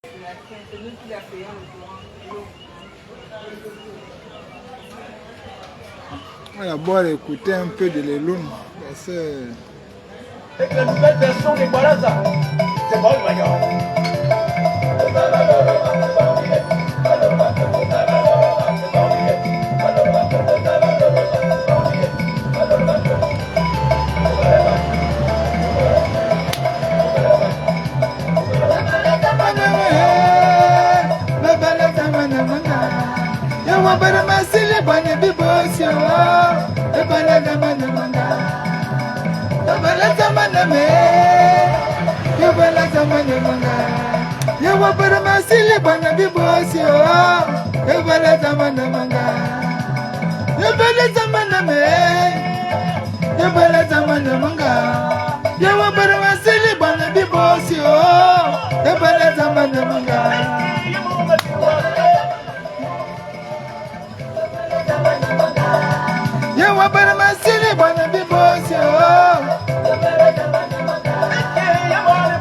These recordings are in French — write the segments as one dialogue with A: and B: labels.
A: C'est nous qui l'a payé le courant.
B: On va d'abord écouter un peu de l'Elun.
C: Avec la nouvelle version des Balaza. C'est bon, voyons.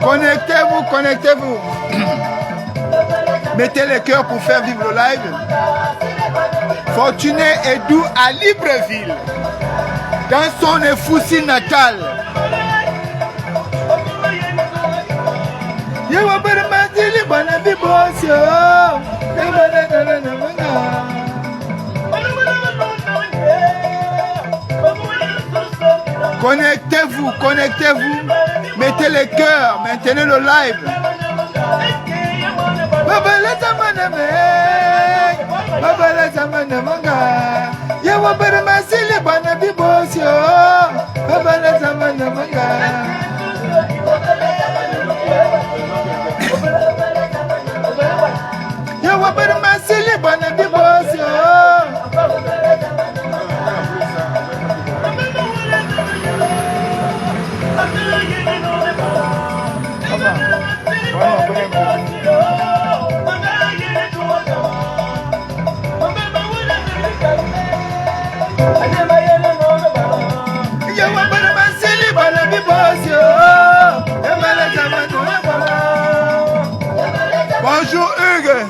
B: Connectez-vous, connectez-vous. Mettez les cœurs pour faire vivre le live. Fortuné et doux à Libreville, dans son Efoussi natal. Connectez-vous, connectez-vous. Mettez les cœurs, maintenez le live. Bonjour Hugues.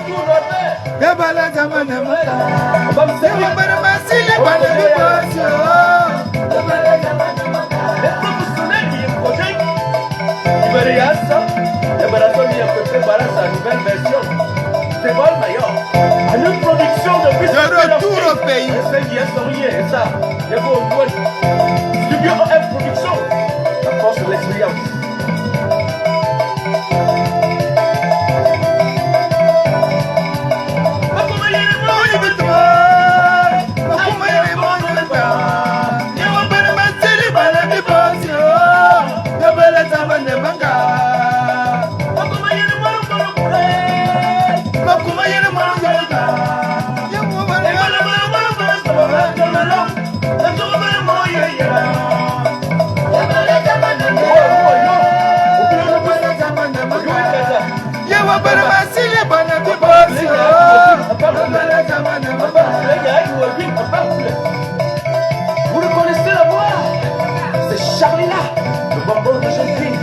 B: De retour au pays.
C: Studio OF Production, la force de l'expérience. Vous le connaissez la voix? C'est Charlie là, le bonbon de jeune fille.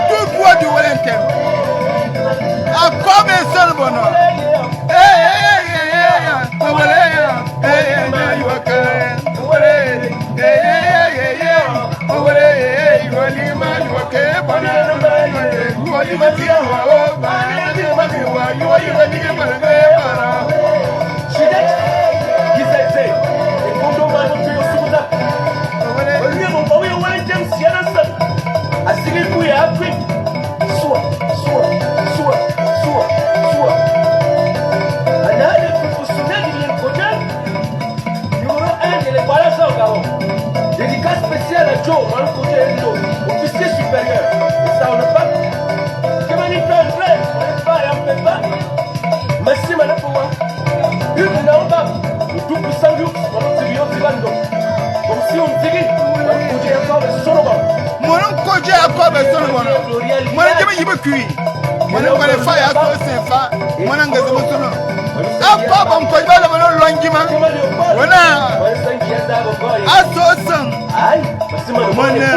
B: Tout droit du Wellington. À comme un seul bonheur.
C: Assim que fui a África, sua.
B: koje akobe sono wono mona jeme yibe kui mona ngale fa ya to sefa mona ngaze sono apa bom ko bala wono longima wona aso san mona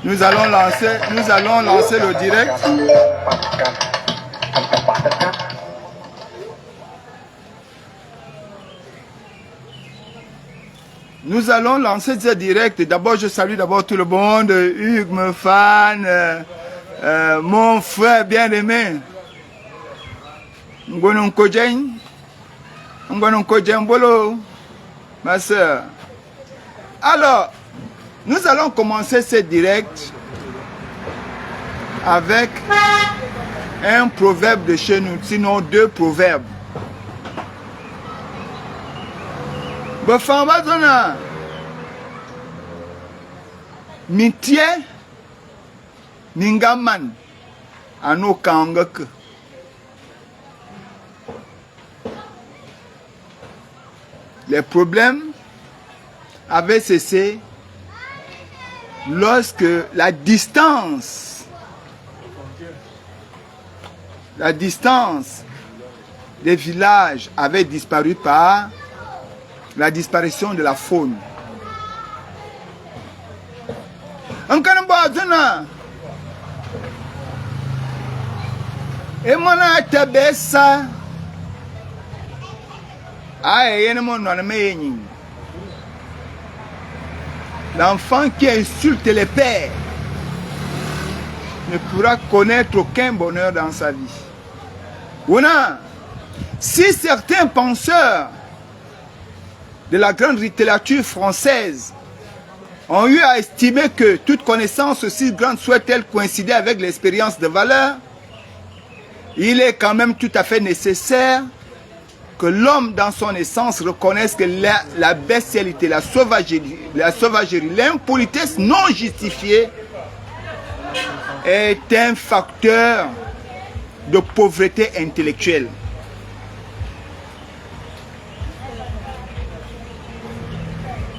B: Nous allons lancer le direct. Nous allons lancer ce direct. D'abord, je salue d'abord tout le monde, Hugues, mon fan, mon frère bien-aimé, Ngonon Kodjen, Bolo, ma soeur. Alors, nous allons commencer ce direct avec un proverbe de chez nous, sinon deux proverbes. Bafamba zona mitie ningaman anu kangak. Les problèmes avaient cessé lorsque la distance des villages avait disparu par la disparition de la faune. L'enfant qui insulte les pères ne pourra connaître aucun bonheur dans sa vie. Si certains penseurs de la grande littérature française ont eu à estimer que toute connaissance aussi grande soit-elle coïncider avec l'expérience de valeur, il est quand même tout à fait nécessaire que l'homme dans son essence reconnaisse que la bestialité, la sauvagerie, l'impolitesse non justifiée est un facteur de pauvreté intellectuelle.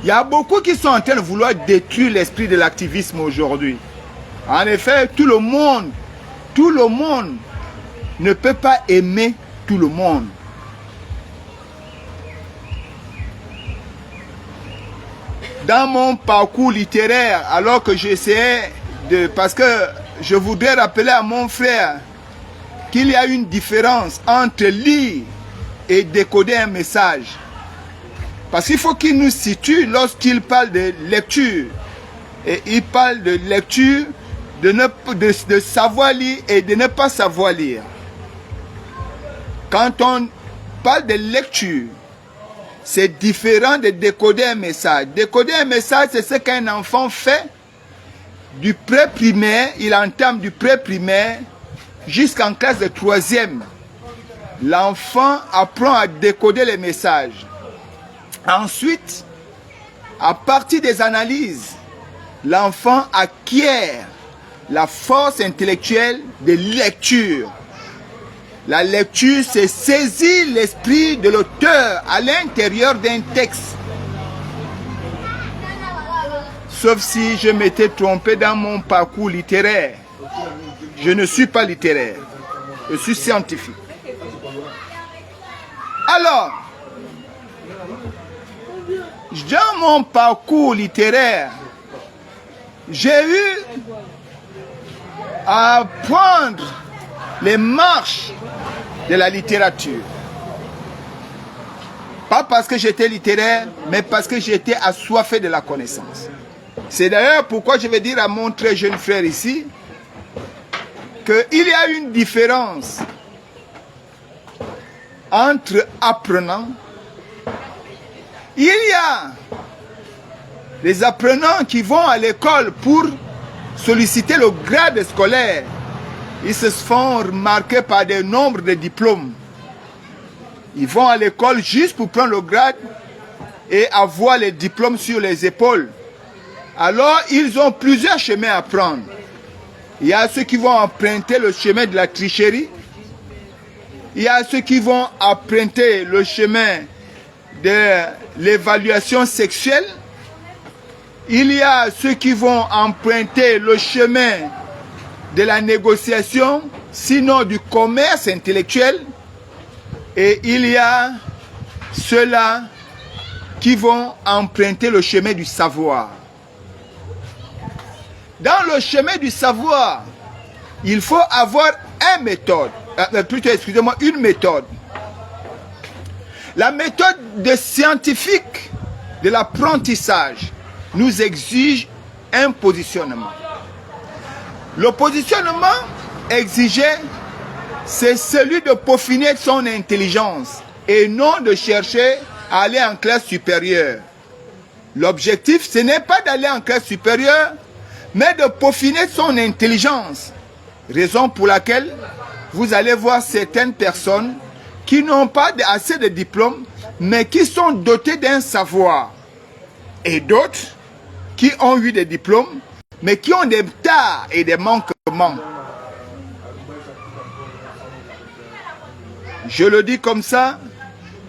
B: Il y a beaucoup qui sont en train de vouloir détruire l'esprit de l'activisme aujourd'hui. En effet, tout le monde ne peut pas aimer tout le monde. Dans mon parcours littéraire, alors que j'essayais de... Parce que je voudrais rappeler à mon frère qu'il y a une différence entre lire et décoder un message. Parce qu'il faut qu'il nous situe lorsqu'il parle de lecture. Et il parle de lecture, de savoir lire et de ne pas savoir lire. Quand on parle de lecture, c'est différent de décoder un message. Décoder un message, c'est ce qu'un enfant fait du pré-primaire, il entame du pré-primaire jusqu'en classe de 3e. L'enfant apprend à décoder les messages. Ensuite, à partir des analyses, l'enfant acquiert la force intellectuelle de lecture. La lecture, c'est saisir l'esprit de l'auteur à l'intérieur d'un texte. Sauf si je m'étais trompé dans mon parcours littéraire. Je ne suis pas littéraire. Je suis scientifique. Alors, dans mon parcours littéraire, j'ai eu à prendre les marches de la littérature. Pas parce que j'étais littéraire, mais parce que j'étais assoiffé de la connaissance. C'est d'ailleurs pourquoi je vais dire à mon très jeune frère ici qu'il y a une différence entre apprenants. Il y a les apprenants qui vont à l'école pour solliciter le grade scolaire. Ils se font remarquer par des nombres de diplômes. Ils vont à l'école juste pour prendre le grade et avoir les diplômes sur les épaules. Alors, ils ont plusieurs chemins à prendre. Il y a ceux qui vont emprunter le chemin de la tricherie. Il y a ceux qui vont emprunter le chemin de l'évaluation sexuelle. Il y a ceux qui vont emprunter le chemin de la négociation, sinon du commerce intellectuel. Et il y a ceux-là qui vont emprunter le chemin du savoir. Dans le chemin du savoir, il faut avoir une méthode. La méthode scientifique de l'apprentissage nous exige un positionnement. Le positionnement exigé, c'est celui de peaufiner son intelligence et non de chercher à aller en classe supérieure. L'objectif, ce n'est pas d'aller en classe supérieure, mais de peaufiner son intelligence. Raison pour laquelle vous allez voir certaines personnes qui n'ont pas assez de diplômes, mais qui sont dotées d'un savoir. Et d'autres qui ont eu des diplômes, mais qui ont des tares et des manquements. Je le dis comme ça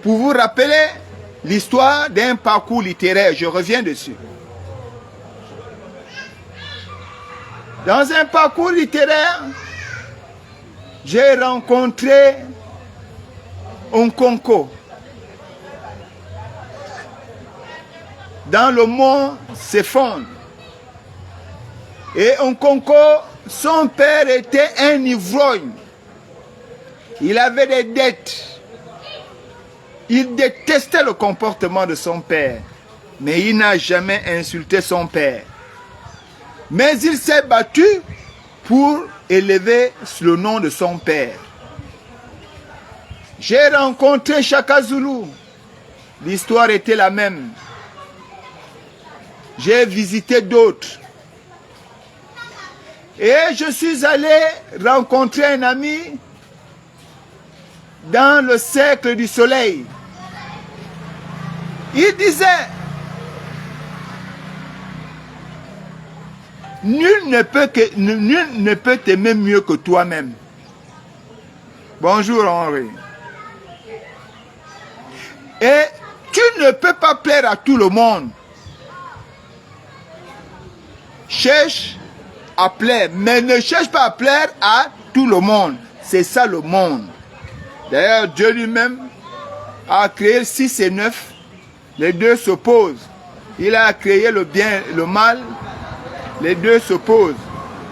B: pour vous rappeler l'histoire d'un parcours littéraire. Je reviens dessus. Dans un parcours littéraire, j'ai rencontré Nkonko. Dans le mont s'effondre. Et Nkonko, son père était un ivrogne. Il avait des dettes. Il détestait le comportement de son père. Mais il n'a jamais insulté son père. Mais il s'est battu pour élever le nom de son père. J'ai rencontré Shaka Zulu. L'histoire était la même. J'ai visité d'autres. Et je suis allé rencontrer un ami dans le cercle du soleil. Il disait, nul ne peut t'aimer mieux que toi-même. Bonjour Henri. Et tu ne peux pas plaire à tout le monde. Cherche à plaire, mais ne cherche pas à plaire à tout le monde. C'est ça le monde. D'ailleurs, Dieu lui-même a créé 6 et 9. Les deux s'opposent. Il a créé le bien et le mal. Les deux s'opposent.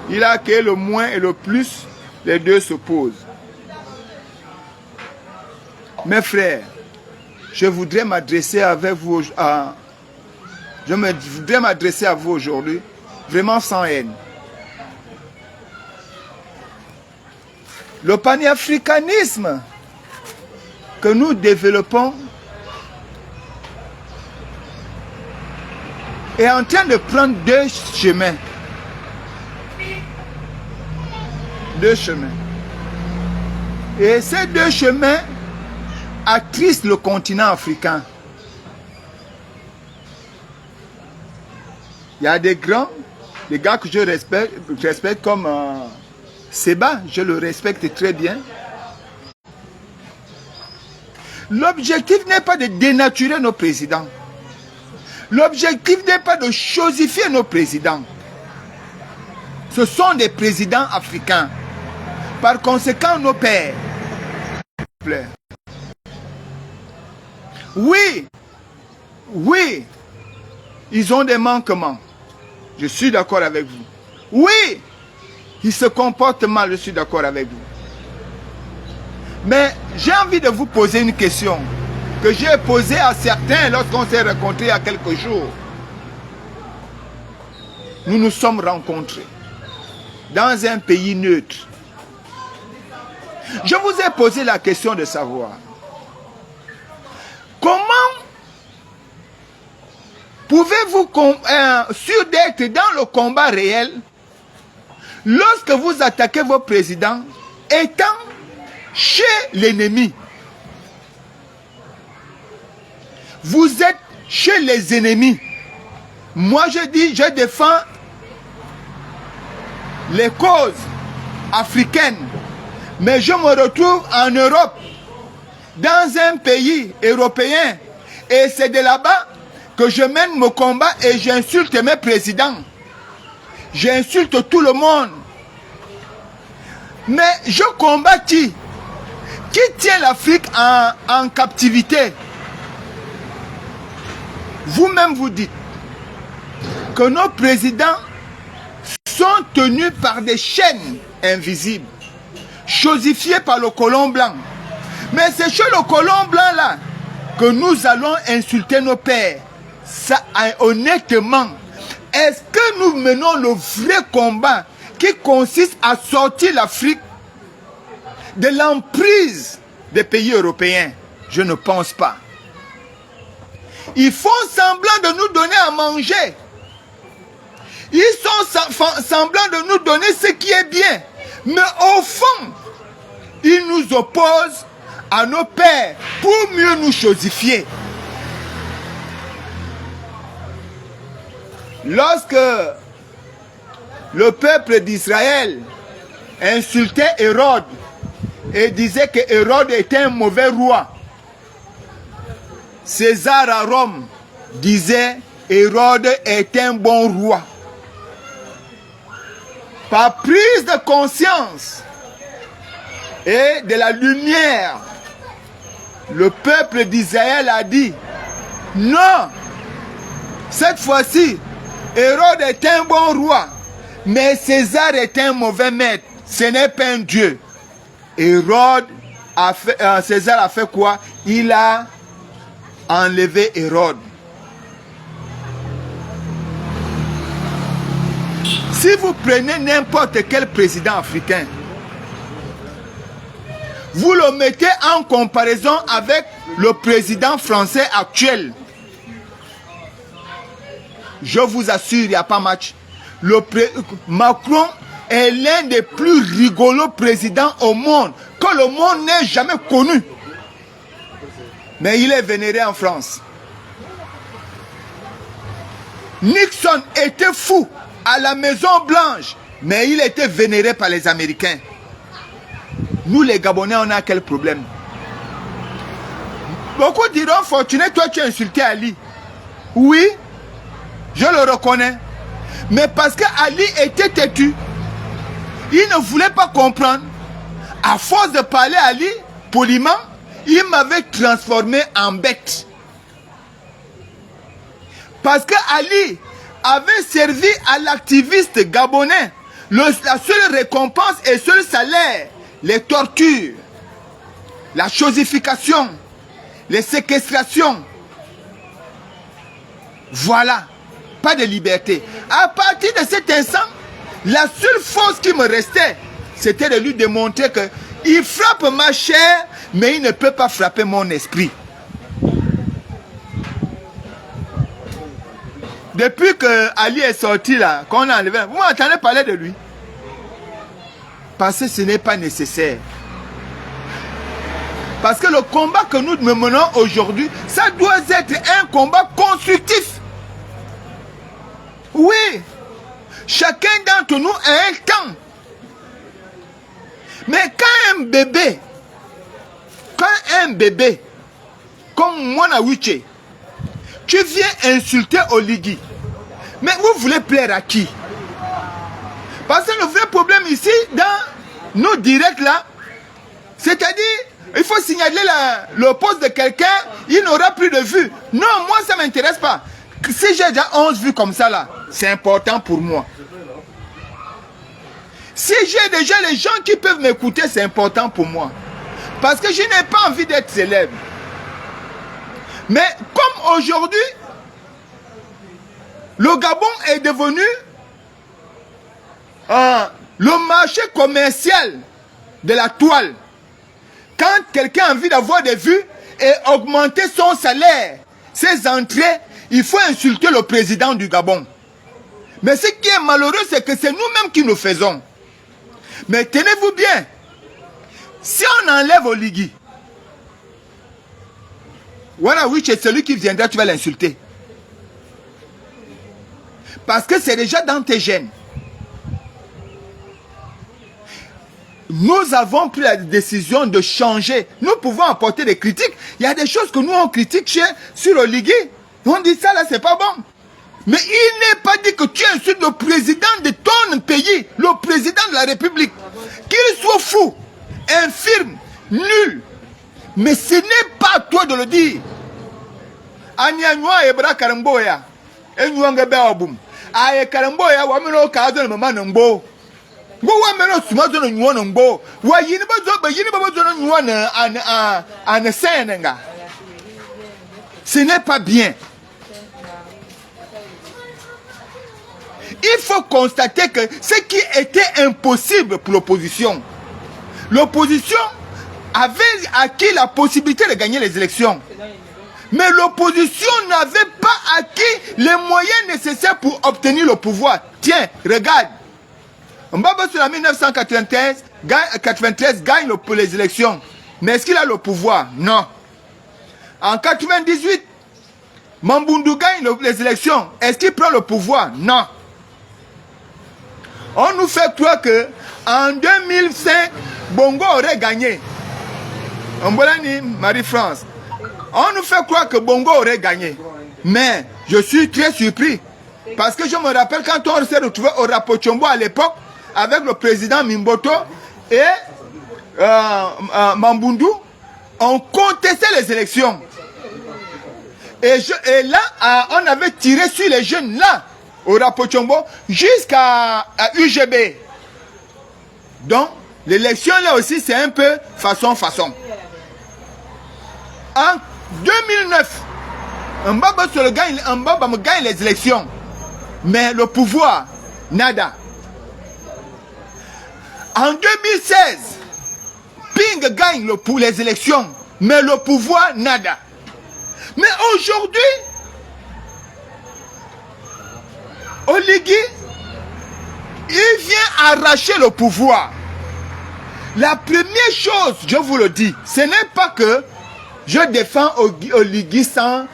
B: Il a créé le moins et le plus. Les deux s'opposent. Mes frères, je voudrais m'adresser avec vous aujourd'hui, vraiment sans haine. Le panafricanisme que nous développons est en train de prendre deux chemins. Et ces deux chemins attristent le continent africain. Il y a des gars que je respecte comme Seba, je le respecte très bien. L'objectif n'est pas de dénaturer nos présidents. L'objectif n'est pas de chosifier nos présidents. Ce sont des présidents africains. Par conséquent, nos pères. Oui, ils ont des manquements. Je suis d'accord avec vous. Oui, ils se comportent mal, je suis d'accord avec vous. Mais j'ai envie de vous poser une question que j'ai posée à certains lorsqu'on s'est rencontrés il y a quelques jours. Nous nous sommes rencontrés dans un pays neutre. Je vous ai posé la question de savoir comment pouvez-vous, sûr d'être dans le combat réel, lorsque vous attaquez vos présidents, étant chez l'ennemi. Vous êtes chez les ennemis. Moi, je dis, je défends les causes africaines. Mais je me retrouve en Europe, dans un pays européen. Et c'est de là-bas que je mène mon combat et j'insulte mes présidents. J'insulte tout le monde. Mais je combats qui tient l'Afrique en captivité? Vous-même vous dites que nos présidents sont tenus par des chaînes invisibles, chosifiées par le colon blanc. Mais c'est chez le colon blanc là que nous allons insulter nos pères. Ça, honnêtement, est-ce que nous menons le vrai combat qui consiste à sortir l'Afrique de l'emprise des pays européens? Je ne pense pas. Ils font semblant de nous donner à manger. Ils sont semblant de nous donner ce qui est bien. Mais au fond, ils nous opposent à nos pères pour mieux nous chosifier. Lorsque le peuple d'Israël insultait Hérode et disait que Hérode était un mauvais roi, César à Rome disait Hérode est un bon roi. Par prise de conscience et de la lumière, le peuple d'Israël a dit non, cette fois-ci, Hérode est un bon roi, mais César est un mauvais maître. Ce n'est pas un dieu. César a fait quoi? Il a enlevé Hérode. Si vous prenez n'importe quel président africain, vous le mettez en comparaison avec le président français actuel, je vous assure, il n'y a pas match. Macron est l'un des plus rigolos présidents au monde, que le monde n'ait jamais connu. Mais il est vénéré en France. Nixon était fou à la Maison Blanche, mais il était vénéré par les Américains. Nous les Gabonais, on a quel problème? Beaucoup diront, Fortuné, toi tu as insulté Ali. Oui, je le reconnais. Mais parce que Ali était têtu, il ne voulait pas comprendre. À force de parler à Ali, poliment, il m'avait transformé en bête. Parce que Ali avait servi à l'activiste gabonais. La seule récompense et le seul salaire, les tortures, la chosification, les séquestrations. Voilà, pas de liberté. À partir de cet instant, la seule force qui me restait, c'était de lui démontrer que il frappe ma chair, mais il ne peut pas frapper mon esprit. Depuis que Ali est sorti là, qu'on a enlevé, vous m'entendez parler de lui? Parce que ce n'est pas nécessaire. Parce que le combat que nous menons aujourd'hui, ça doit être un combat constructif. Oui, chacun d'entre nous a un temps. Mais quand un bébé, comme Mwana Wiche, tu viens insulter Oligui, mais vous voulez plaire à qui? Parce que le vrai problème ici, dans nos directs là, c'est-à-dire, il faut signaler le poste de quelqu'un, il n'aura plus de vues. Non, moi ça ne m'intéresse pas. Si j'ai déjà 11 vues comme ça là, c'est important pour moi. Si j'ai déjà les gens qui peuvent m'écouter, c'est important pour moi. Parce que je n'ai pas envie d'être célèbre. Mais comme aujourd'hui, le Gabon est devenu le marché commercial de la toile. Quand quelqu'un a envie d'avoir des vues et augmenter son salaire, ses entrées, il faut insulter le président du Gabon. Mais ce qui est malheureux, c'est que c'est nous-mêmes qui nous faisons. Mais tenez-vous bien, si on enlève Oligui, voilà, oui, c'est celui qui viendra, tu vas l'insulter. Parce que c'est déjà dans tes gènes. Nous avons pris la décision de changer. Nous pouvons apporter des critiques. Il y a des choses que nous on critique sur Oligui. On dit ça là, c'est pas bon. Mais il n'est pas dit que tu insultes le président de ton pays, le président de la République. Qu'il soit fou, infirme, nul. Mais ce n'est pas à toi de le dire. Anyanywa ebra karamboya. Enyuanga beobum. Aye karamboya wamino kazo na mama ngbo. Ngbo wamino sumazo na nyuwa ngbo. Wa yini bazo na nyuwa na an senenga. Ce n'est pas bien. Il faut constater que ce qui était impossible pour l'opposition, l'opposition avait acquis la possibilité de gagner les élections. Mais l'opposition n'avait pas acquis les moyens nécessaires pour obtenir le pouvoir. Tiens, regarde. Mbaba sur la 1993 gagne les élections. Mais est-ce qu'il a le pouvoir? Non. En 98, Mambundu gagne les élections. Est-ce qu'il prend le pouvoir? Non. On nous fait croire que en 2005, Bongo aurait gagné. Mbolani, Marie-France. On nous fait croire que Bongo aurait gagné. Mais je suis très surpris. Parce que je me rappelle quand on s'est retrouvé au Rapochombo à l'époque, avec le président Mimboto et Mambundu, on contestait les élections. Et là, on avait tiré sur les jeunes là, au Rapochombo, jusqu'à UGB. Donc, l'élection là aussi, c'est un peu façon. En 2009, Mbaba gagne les élections. Mais le pouvoir, nada. En 2016, Ping gagne les élections. Mais le pouvoir, nada. Mais aujourd'hui, Oligui, il vient arracher le pouvoir. La première chose, je vous le dis, ce n'est pas que je défends Oligui sans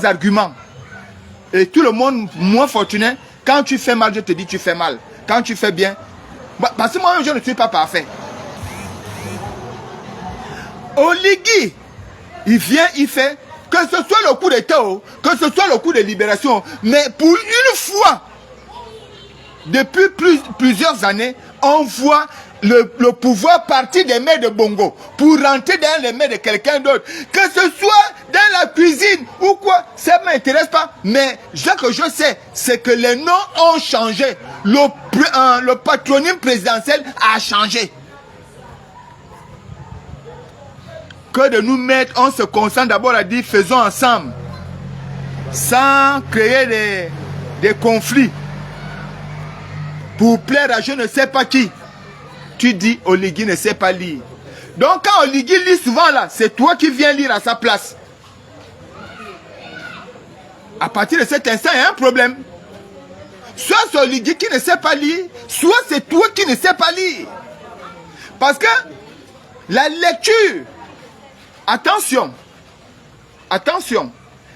B: argument. Et tout le monde, moins fortuné, quand tu fais mal, je te dis tu fais mal. Quand tu fais bien, parce que moi-même, je ne suis pas parfait. Oligui, il vient, il fait, que ce soit le coup d'État, que ce soit le coup de libération, mais pour une fois, depuis plusieurs années, on voit le pouvoir partir des mains de Bongo pour rentrer dans les mains de quelqu'un d'autre. Que ce soit dans la cuisine ou quoi, ça ne m'intéresse pas. Mais ce que je sais, c'est que les noms ont changé. Le patronyme présidentiel a changé. Que de nous mettre, on se concentre d'abord à dire faisons ensemble, sans créer des conflits, pour plaire à je ne sais pas qui. Tu dis Oligui ne sait pas lire. Donc quand Oligui lit souvent là, c'est toi qui viens lire à sa place. À partir de cet instant, il y a un problème. Soit c'est Oligui qui ne sait pas lire, soit c'est toi qui ne sais pas lire. Parce que la lecture, attention,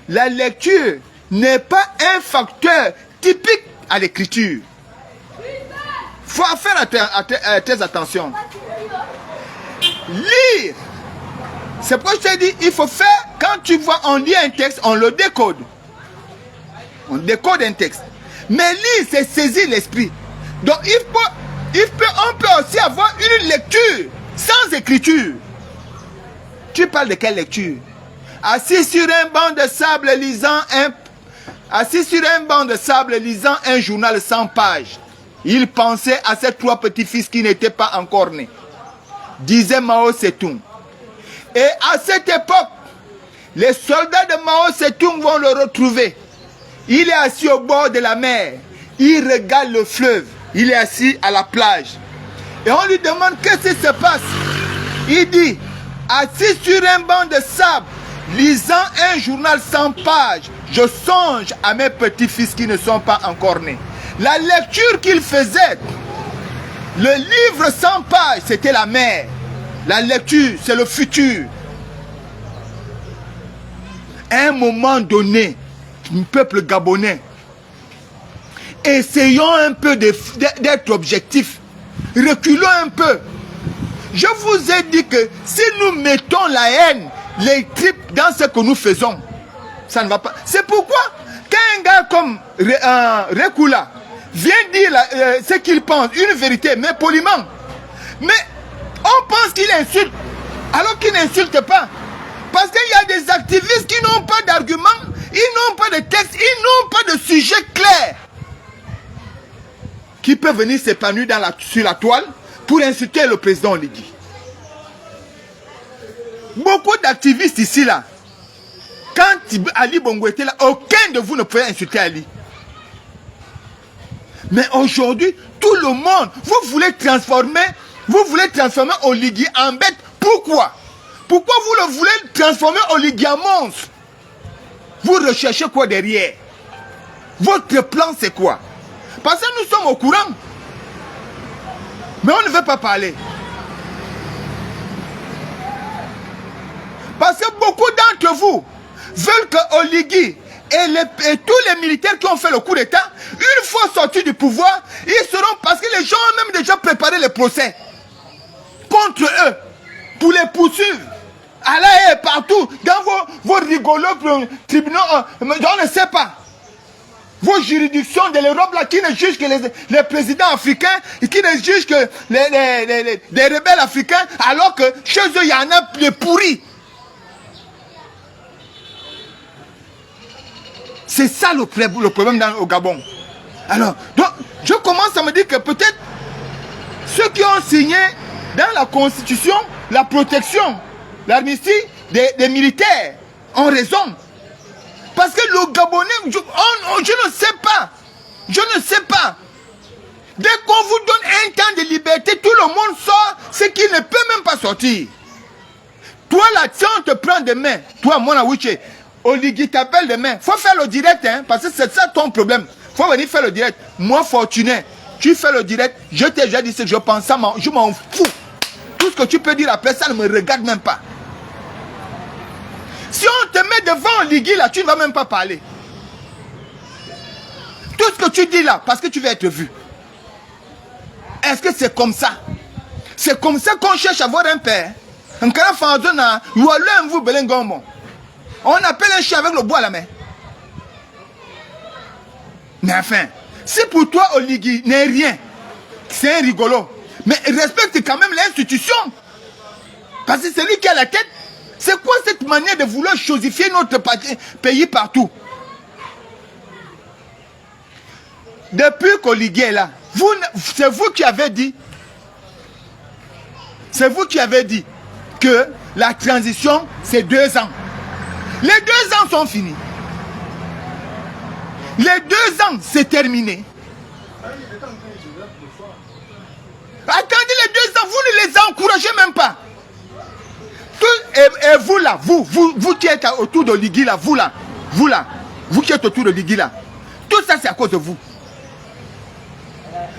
B: la lecture n'est pas un facteur typique à l'écriture. Il faut faire très attention. Lire, c'est pourquoi je t'ai dit, il faut faire, quand tu vois, on lit un texte, on le décode. On décode un texte. Mais lire, c'est saisir l'esprit. Donc on peut aussi avoir une lecture sans écriture. Tu parles de quelle lecture? Assis sur un banc de sable lisant un journal 100 pages. Il pensait à ses 3 petits-fils qui n'étaient pas encore nés. disait Mao Tse-tung. Et à cette époque, les soldats de Mao Tse-tung vont le retrouver. Il est assis au bord de la mer. Il regarde le fleuve. Il est assis à la plage. Et on lui demande qu'est-ce qui se passe. Il dit, assis sur un banc de sable, lisant un journal 100 pages, je songe à mes petits-fils qui ne sont pas encore nés. La lecture qu'il faisait, le livre 100 pages, c'était la mer. La lecture, c'est le futur. À un moment donné, le peuple gabonais, essayons un peu d'être objectifs. Reculons un peu. Je vous ai dit que si nous mettons la haine, les tripes dans ce que nous faisons, ça ne va pas. C'est pourquoi, quand un gars comme Rekula vient dire ce qu'il pense, une vérité, mais poliment, mais on pense qu'il insulte, alors qu'il n'insulte pas. Parce qu'il y a des activistes qui n'ont pas d'arguments, ils n'ont pas de texte, ils n'ont pas de sujet clair, qui peut venir s'épanouir sur la toile pour insulter le président Oligui. Beaucoup d'activistes ici, là, quand Ali Bongo était là, aucun de vous ne pouvait insulter Ali. Mais aujourd'hui, tout le monde, vous voulez transformer Oligui en bête. Pourquoi? Pourquoi vous le voulez transformer Oligui en monstre? Vous recherchez quoi derrière? Votre plan, c'est quoi? Parce que nous sommes au courant. Mais on ne veut pas parler. Parce que beaucoup d'entre vous veulent que Oligui et tous les militaires qui ont fait le coup d'État, une fois sortis du pouvoir, ils seront, parce que les gens ont même déjà préparé le procès contre eux, pour les poursuivre. Allez, partout, dans vos rigolos tribunaux, on ne sait pas. Vos juridictions de l'Europe là, qui ne jugent que les présidents africains, qui ne jugent que les rebelles africains, alors que chez eux, il y en a des pourris. C'est ça le problème au Gabon. Alors, donc, je commence à me dire que peut-être ceux qui ont signé dans la Constitution la protection, l'amnistie des militaires ont raison. Parce que le Gabonais, je ne sais pas. Je ne sais pas. Dès qu'on vous donne un temps de liberté, tout le monde sort ce qui ne peut même pas sortir. Toi là, si on te prend demain, toi, mon Aouché, Oligui t'appelle demain, faut faire le direct, hein, parce que c'est ça ton problème. Faut venir faire le direct. Moi, Fortuné, tu fais le direct, je t'ai déjà dit ce que je pense, je m'en fous. Tout ce que tu peux dire après, ça ne me regarde même pas. Si on te met devant Oligui là, tu ne vas même pas parler. Tout ce que tu dis là, parce que tu veux être vu. Est-ce que c'est comme ça? C'est comme ça qu'on cherche à avoir un père. On appelle un chien avec le bois à la main. Mais enfin, si pour toi Oligui n'est rien, c'est un rigolo. Mais respecte quand même l'institution. Parce que c'est lui qui a la tête. C'est quoi cette manière de vouloir chosifier notre pays partout? Depuis qu'Oligui est là, c'est vous qui avez dit, que la transition, c'est 2 ans. Les 2 ans sont finis. Les 2 ans, c'est terminé. Attendez les 2 ans, vous ne les encouragez même pas. Et vous là, vous qui êtes autour de Oligui là, vous qui êtes autour de Oligui là, tout ça c'est à cause de vous.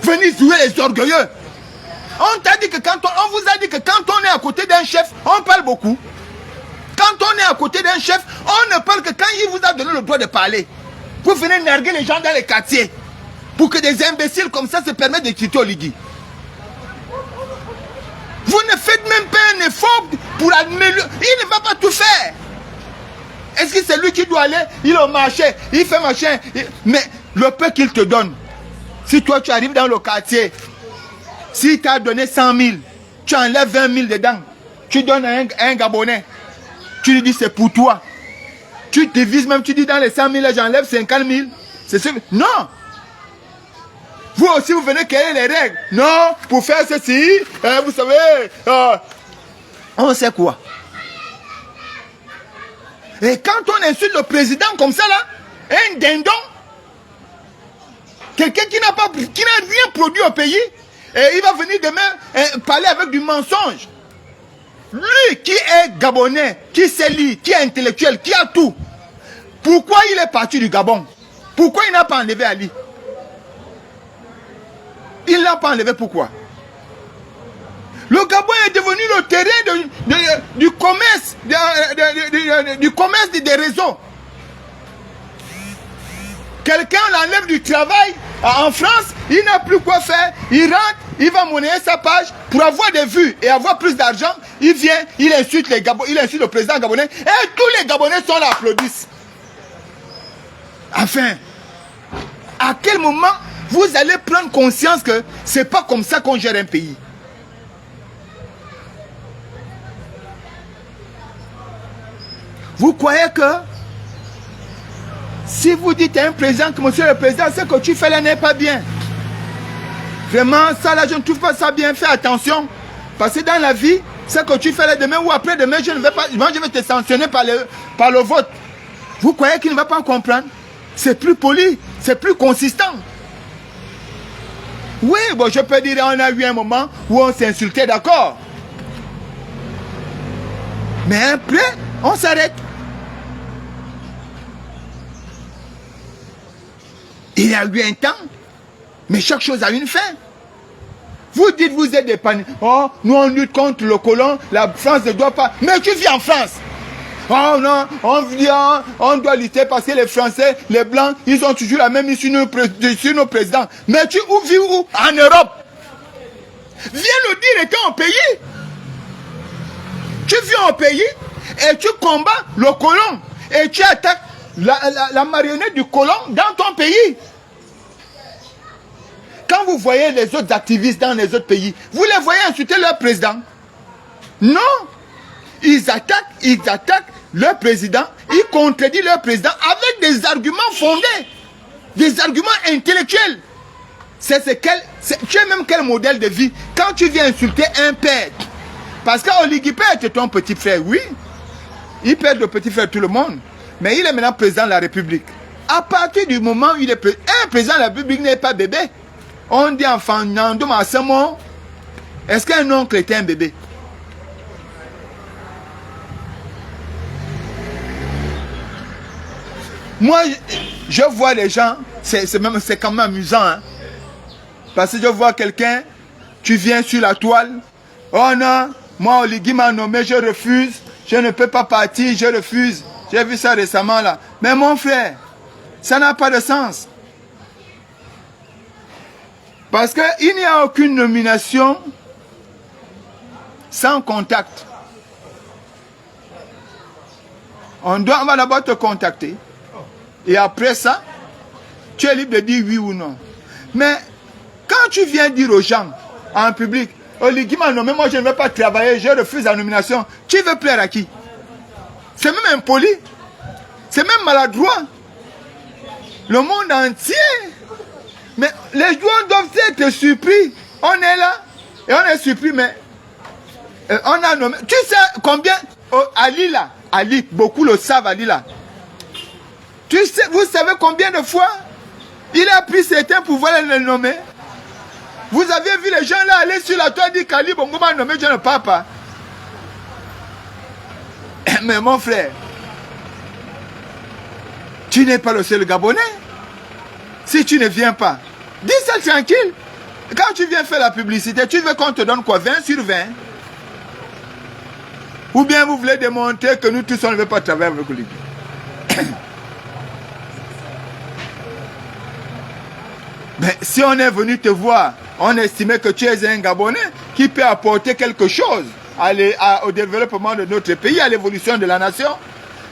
B: Venez jouer les orgueilleux. On t'a dit que on vous a dit que quand on est à côté d'un chef, on parle beaucoup. Quand on est à côté d'un chef, on ne parle que quand il vous a donné le droit de parler. Vous venez narguer les gens dans les quartiers pour que des imbéciles comme ça se permettent de quitter Oligui. Vous ne faites même pas un effort pour améliorer. Il ne va pas tout faire. Est-ce que c'est lui qui doit aller? Il est au marché, il fait machin. Mais le peu qu'il te donne, si toi tu arrives dans le quartier, s'il t'a donné 100 000, tu enlèves 20 000 dedans, tu donnes à un Gabonais, tu lui dis c'est pour toi. Tu divises même, tu dis dans les 100 000, j'enlève 50 000. C'est ce... Non! Vous aussi, vous venez créer les règles. Non, pour faire ceci, vous savez, on sait quoi. Et quand on insulte le président comme ça, là, un dindon, quelqu'un qui n'a rien produit au pays, et il va venir demain parler avec du mensonge. Lui qui est gabonais, qui sait lire, qui est intellectuel, qui a tout. Pourquoi il est parti du Gabon? Pourquoi il n'a pas enlevé Ali? Il ne l'a pas enlevé, pourquoi? Le Gabon est devenu le terrain du commerce, du commerce des réseaux. Quelqu'un l'enlève du travail en France, il n'a plus quoi faire, il rentre, il va monnayer sa page pour avoir des vues et avoir plus d'argent. Il vient, il insulte il insulte le président gabonais et tous les Gabonais sont là, applaudissent. Enfin, à quel moment vous allez prendre conscience que c'est pas comme ça qu'on gère un pays? Vous croyez que si vous dites à un président que monsieur le président, ce que tu fais là n'est pas bien. Vraiment, ça là, je ne trouve pas ça bien. Fais attention. Parce que dans la vie, ce que tu fais là demain ou après-demain, je vais te sanctionner par le vote. Vous croyez qu'il ne va pas comprendre? C'est plus poli, c'est plus consistant. Oui, bon, je peux dire, on a eu un moment où on s'est insulté, d'accord. Mais après, on s'arrête. Il y a eu un temps, mais chaque chose a une fin. Vous dites, vous êtes des paniques. Oh, nous on lutte contre le colon, la France ne doit pas. Mais tu vis en France. Oh non, on doit lutter parce que les Français, les Blancs, ils ont toujours la même issue sur nos présidents. Mais tu vis où? En Europe. Viens nous dire, étant au pays. Tu viens au pays et tu combats le colon. Et tu attaques la marionnette du colon dans ton pays. Quand vous voyez les autres activistes dans les autres pays, vous les voyez insulter leur président? Non. Ils attaquent leur président, ils contredisent leur président avec des arguments fondés, des arguments intellectuels. Tu es même quel modèle de vie quand tu viens insulter un père? Parce qu'Oligui Père était ton petit frère, oui. Il perd le petit frère tout le monde. Mais il est maintenant président de la République. À partir du moment où il est un président de la République n'est pas bébé. On dit enfant, est-ce qu'un oncle était un bébé? Moi, je vois les gens, c'est quand même amusant. Hein? Parce que je vois quelqu'un, tu viens sur la toile. Oh non, moi Oligui m'a nommé, je refuse. Je ne peux pas partir, je refuse. J'ai vu ça récemment là. Mais mon frère, ça n'a pas de sens. Parce qu'il n'y a aucune nomination sans contact. On va d'abord te contacter. Et après ça, tu es libre de dire oui ou non. Mais quand tu viens dire aux gens en public, Oligui m'a nommé, moi je ne vais pas travailler, je refuse la nomination. Tu veux plaire à qui? C'est même impoli. C'est même maladroit. Le monde entier. Mais les joueurs doivent être surpris. On est là et on est surpris, mais on a nommé. Tu sais combien Ali là, Ali, beaucoup le savent, Ali là. Vous savez combien de fois il a pris certains pouvoirs et les nommer? Vous avez vu les gens là aller sur la toile dire qu'Ali Bongo m'a nommé, je ne parle pas. Mais mon frère, tu n'es pas le seul Gabonais. Si tu ne viens pas, dis ça tranquille. Quand tu viens faire la publicité, tu veux qu'on te donne quoi? 20 sur 20? Ou bien vous voulez démontrer que nous tous on ne veut pas travailler avec lui? Mais si on est venu te voir, on estimait que tu es un Gabonais qui peut apporter quelque chose au développement de notre pays, à l'évolution de la nation.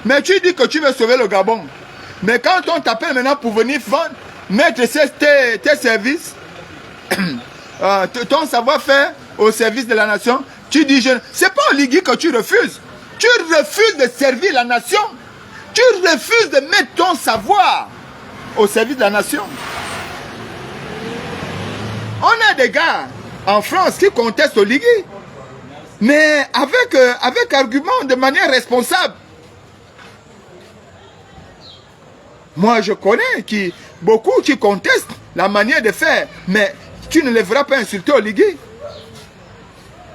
B: Mais tu dis que tu veux sauver le Gabon. Mais quand on t'appelle maintenant pour venir mettre tes services, ton savoir-faire au service de la nation, tu dis, c'est pas Oligui que tu refuses. Tu refuses de servir la nation. Tu refuses de mettre ton savoir au service de la nation. On a des gars en France qui contestent Oligui. Mais avec argument, de manière responsable. Moi, je connais beaucoup qui contestent la manière de faire. Mais tu ne les verras pas insulter Oligui.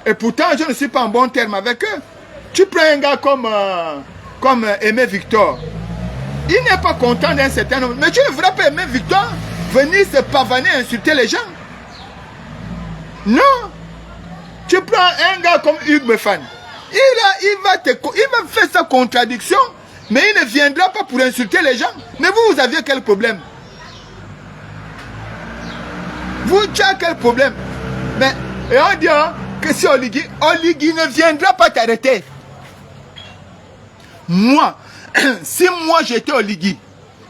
B: Et pourtant, je ne suis pas en bon terme avec eux. Tu prends un gars comme Aimé Victor. Il n'est pas content d'un certain nombre. Mais tu ne verras pas Aimé Victor venir se pavaner, insulter les gens. Non. Tu prends un gars comme Hugues Mefan. Il va faire sa contradiction, mais il ne viendra pas pour insulter les gens. Mais vous aviez quel problème? Vous, tu as quel problème? Mais, et on dit que si Oligui ne viendra pas t'arrêter. Moi, si moi j'étais Oligui,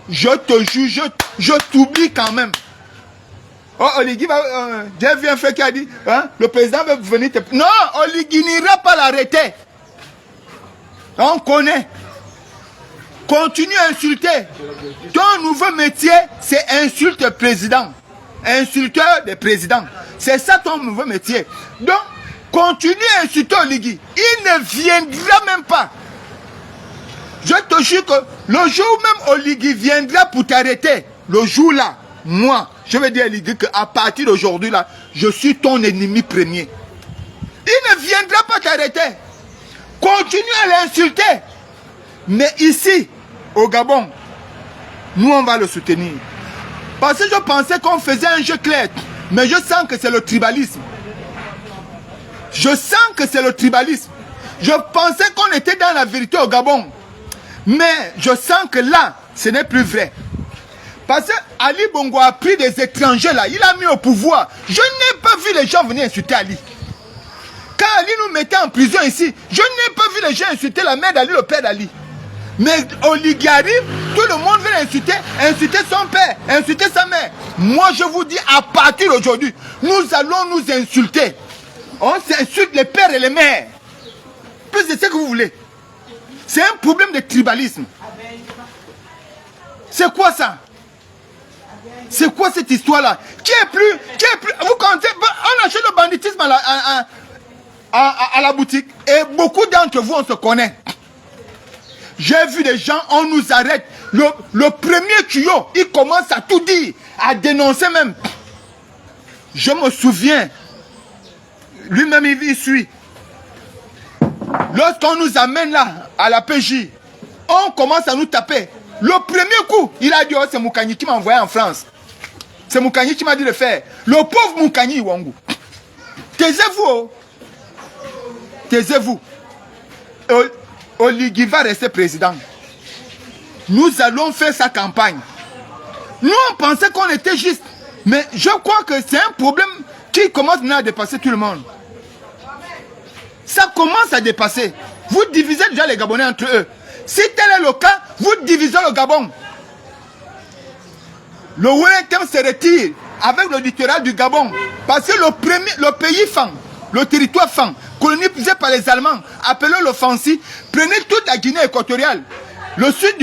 B: je te jure, je t'oublie quand même. Oh, Oligui va... j'ai vu un frère qui a dit, hein, le président va venir te... Non, Oligui n'ira pas l'arrêter. On connaît. Continue à insulter. Ton nouveau métier, c'est insulte président. Insulteur des présidents. C'est ça ton nouveau métier. Donc, continue à insulter Oligui. Il ne viendra même pas. Je te jure que le jour où même Oligui viendra pour t'arrêter, le jour là, moi, je vais dire à Oligui qu'à partir d'aujourd'hui là, je suis ton ennemi premier. Il ne viendra pas t'arrêter. Continue à l'insulter. Mais ici, au Gabon, nous on va le soutenir. Parce que je pensais qu'on faisait un jeu clair. Mais je sens que c'est le tribalisme. Je sens que c'est le tribalisme. Je pensais qu'on était dans la vérité au Gabon. Mais je sens que là, ce n'est plus vrai. Parce que Ali Bongo a pris des étrangers là. Il a mis au pouvoir. Je n'ai pas vu les gens venir insulter Ali. Quand Ali nous mettait en prison ici, je n'ai pas vu les gens insulter la mère d'Ali, le père d'Ali. Mais Oligui arrive, tout le monde vient insulter son père, insulter sa mère. Moi je vous dis, à partir d'aujourd'hui, nous allons nous insulter. On s'insulte les pères et les mères. Plus de ce que vous voulez. C'est un problème de tribalisme. C'est quoi ça? C'est quoi cette histoire-là? Qui est plus... Vous comptez, on achète le banditisme à la boutique. Et beaucoup d'entre vous, on se connaît. J'ai vu des gens, on nous arrête. Le premier tuyau, il commence à tout dire, à dénoncer même. Je me souviens, lui-même il suit. Lorsqu'on nous amène là, à la PJ, on commence à nous taper. Le premier coup, il a dit, oh, c'est Moukani qui m'a envoyé en France. C'est Moukani qui m'a dit de faire. Le pauvre Moukani Iwangu. Taisez-vous. Oh. Taisez-vous. Oligui va rester président. Nous allons faire sa campagne. Nous, on pensait qu'on était juste. Mais je crois que c'est un problème qui commence maintenant à dépasser tout le monde. Ça commence à dépasser. Vous divisez déjà les Gabonais entre eux. Si tel est le cas, vous divisez le Gabon. Le Wellington se retire avec le littoral du Gabon. Parce que le pays fan, le territoire fan, colonisé par les Allemands, appelé l'offensive, prenez toute la Guinée équatoriale, le sud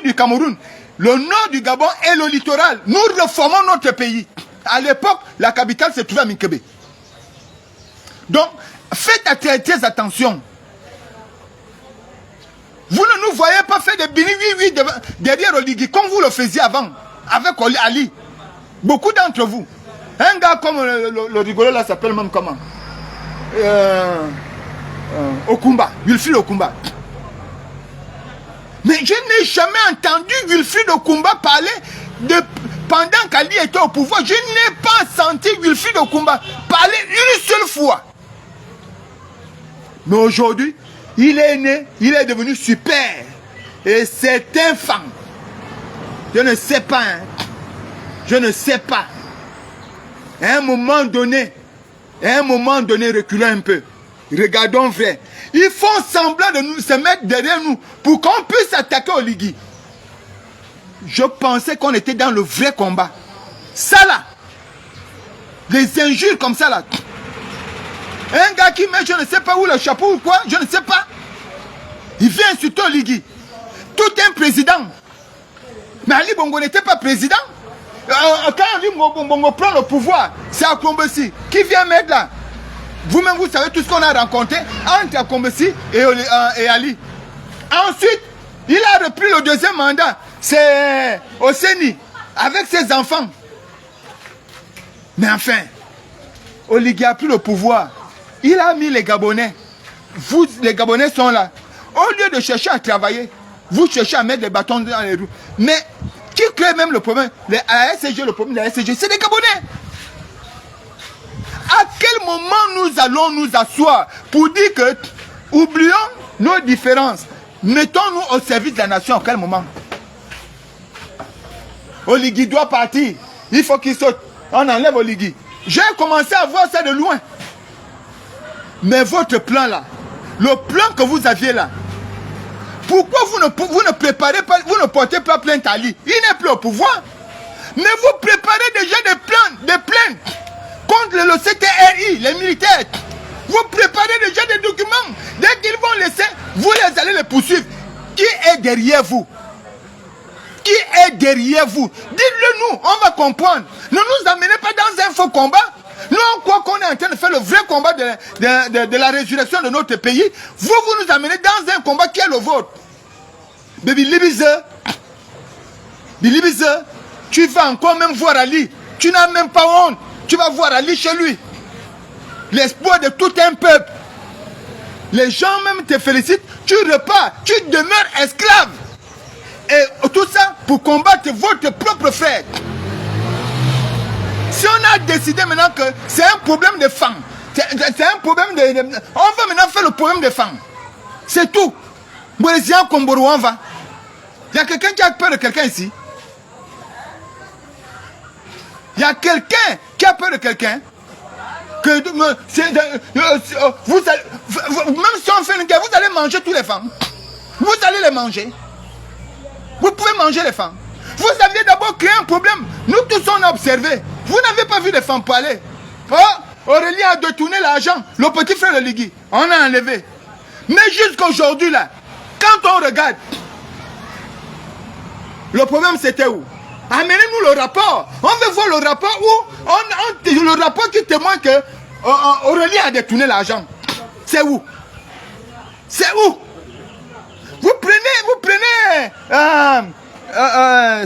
B: du Cameroun, le nord du Gabon et le littoral. Nous reformons notre pays. À l'époque, la capitale se trouvait à Minkebe. Donc, faites très attention. Vous ne nous voyez pas faire des bini oui derrière Oligui comme vous le faisiez avant, avec Ali. Beaucoup d'entre vous. Un gars comme le rigolo là s'appelle même comment? Okumba, Wilfried Okumba. Mais je n'ai jamais entendu Wilfried Okumba parler pendant qu'Ali était au pouvoir. Je n'ai pas senti Wilfried Okumba parler une seule fois. Mais aujourd'hui, il est né, il est devenu super. Et c'est un fan. Je ne sais pas. Hein. Je ne sais pas. À un moment donné, reculons un peu. Regardons vrai. Ils font semblant de se mettre derrière nous pour qu'on puisse attaquer Oligui. Je pensais qu'on était dans le vrai combat. Ça là, les injures comme ça là. Un gars qui met je ne sais pas où le chapeau ou quoi, je ne sais pas. Il vient insulter Oligui. Tout un président. Mais Ali Bongo n'était pas président. Quand on dit Bongo prend le pouvoir, c'est Akombesi. Qui vient mettre là? Vous-même, vous savez tout ce qu'on a rencontré entre Akombesi et Ali. Ensuite, il a repris le deuxième mandat. C'est Oseni, avec ses enfants. Mais enfin, Oligui a pris le pouvoir. Il a mis les Gabonais. Vous, les Gabonais sont là. Au lieu de chercher à travailler, vous cherchez à mettre des bâtons dans les roues. Mais qui crée même le problème? La SCG, le problème de la SCG, c'est les Gabonais. À quel moment nous allons nous asseoir pour dire que, oublions nos différences, mettons-nous au service de la nation? À quel moment? Oligui doit partir. Il faut qu'il saute. On enlève Oligui. J'ai commencé à voir ça de loin. Mais votre plan là, le plan que vous aviez là, pourquoi vous ne préparez pas, vous ne portez pas plainte à lui? Il n'est plus au pouvoir. Mais vous préparez déjà des plaintes contre le CTRI, les militaires. Vous préparez déjà des documents. Dès qu'ils vont laisser, vous allez les poursuivre. Qui est derrière vous? Qui est derrière vous? Dites-le nous, on va comprendre. Ne nous amenez pas dans un faux combat. Nous, on croit qu'on est en train de faire le vrai combat de la résurrection de notre pays. Vous nous amenez dans un combat qui est le vôtre. Baby Libize, tu vas encore même voir Ali. Tu n'as même pas honte. Tu vas voir Ali chez lui. L'espoir de tout un peuple. Les gens même te félicitent. Tu repars. Tu demeures esclave. Et tout ça pour combattre votre propre frère. Si on a décidé maintenant que c'est un problème de femmes, c'est un problème de... On va maintenant faire le problème des femmes. C'est tout. Bouézien Komboro, on va. Il y a quelqu'un qui a peur de quelqu'un ici. Il y a quelqu'un qui a peur de quelqu'un. Que vous allez, même si on fait une guerre, vous allez manger toutes les femmes. Vous allez les manger. Vous pouvez manger les femmes. Vous aviez d'abord créé un problème. Nous tous on a observé. Vous n'avez pas vu les femmes parler. Oh, Aurélien a détourné l'argent. Le petit frère de Ligui, on a enlevé. Mais jusqu'aujourd'hui là, quand on regarde, le problème c'était où? Amenez-nous le rapport. On veut voir le rapport où le rapport qui témoigne que Aurélien a détourné l'argent. C'est où? C'est où? Vous prenez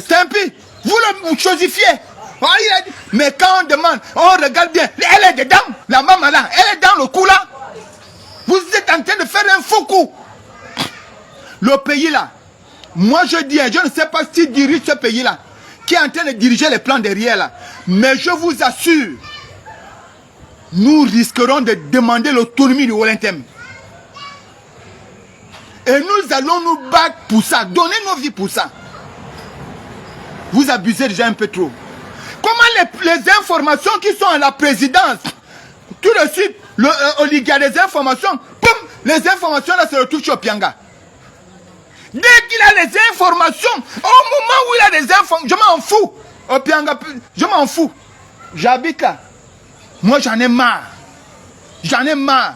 B: Stampi, vous le chosifiez. Oh, mais quand on demande, on regarde bien, elle est dedans, la maman là, elle est dans le coup là. Vous êtes en train de faire un faux coup. Le pays là, moi je dis, je ne sais pas qui dirige ce pays là, qui est en train de diriger les plans derrière là. Mais je vous assure, nous risquerons de demander l'autonomie du Walentem. Et nous allons nous battre pour ça, donner nos vies pour ça. Vous abusez déjà un peu trop. Comment les informations qui sont à la présidence, tout de suite, Oligui a des informations, boum, les informations là se retrouvent chez Opianga. Dès qu'il a les informations, au moment où il a des informations, je m'en fous. Opianga, je m'en fous. J'habite là. Moi j'en ai marre. J'en ai marre.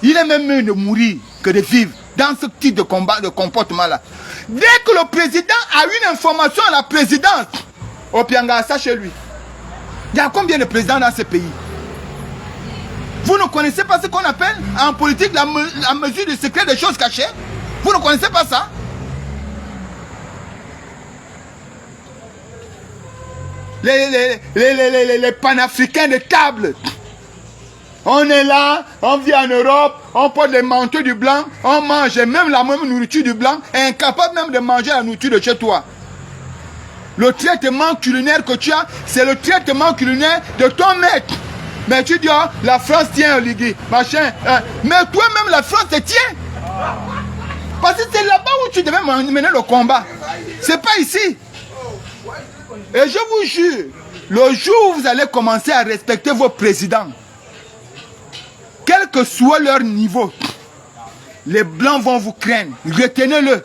B: Il est même mieux de mourir que de vivre dans ce type de combat, de comportement là. Dès que le président a une information à la présidence, Opianga a ça chez lui. Il y a combien de présidents dans ce pays? Vous ne connaissez pas ce qu'on appelle en politique la mesure du secret des choses cachées? Vous ne connaissez pas ça? Les panafricains de table. On est là, on vit en Europe, on porte les manteaux du blanc, on mange même la même nourriture du blanc, incapable même de manger la nourriture de chez toi. Le traitement culinaire que tu as, c'est le traitement culinaire de ton maître. Mais tu dis, oh, la France tient Oligui, machin. Mais toi-même, la France te tient. Parce que c'est là-bas où tu devais mener le combat. C'est pas ici. Et je vous jure, le jour où vous allez commencer à respecter vos présidents, quel que soit leur niveau, les blancs vont vous craindre. Retenez-le.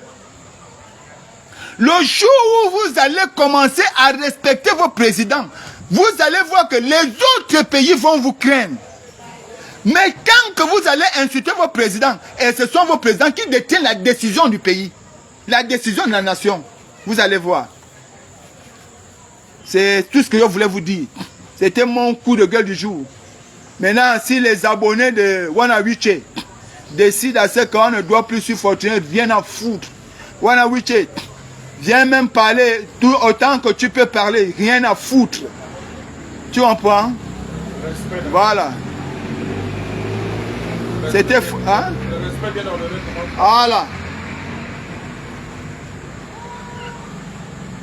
B: Le jour où vous allez commencer à respecter vos présidents, vous allez voir que les autres pays vont vous craindre. Mais tant que vous allez insulter vos présidents, et ce sont vos présidents qui détiennent la décision du pays, la décision de la nation, vous allez voir. C'est tout ce que je voulais vous dire. C'était mon coup de gueule du jour. Maintenant, si les abonnés de Wanawiche décident à ce qu'on ne doit plus suivre Fortuné, viens en foutre. Wanawiche, viens même parler tout autant que tu peux parler, rien à foutre. Tu comprends? Voilà. C'était fou. Hein?
D: Le respect bien ordonné, comment...
B: Voilà.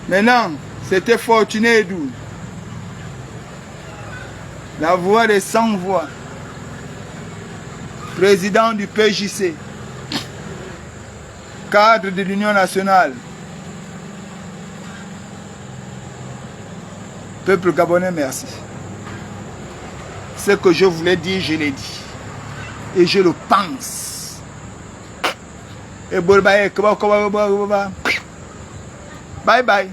B: Maintenant, c'était Fortuné Edou. La voix des 100 voix. Président du PJC. Cadre de l'Union nationale. Peuple gabonais, merci. Ce que je voulais dire, je l'ai dit. Et je le pense. Et bye bye.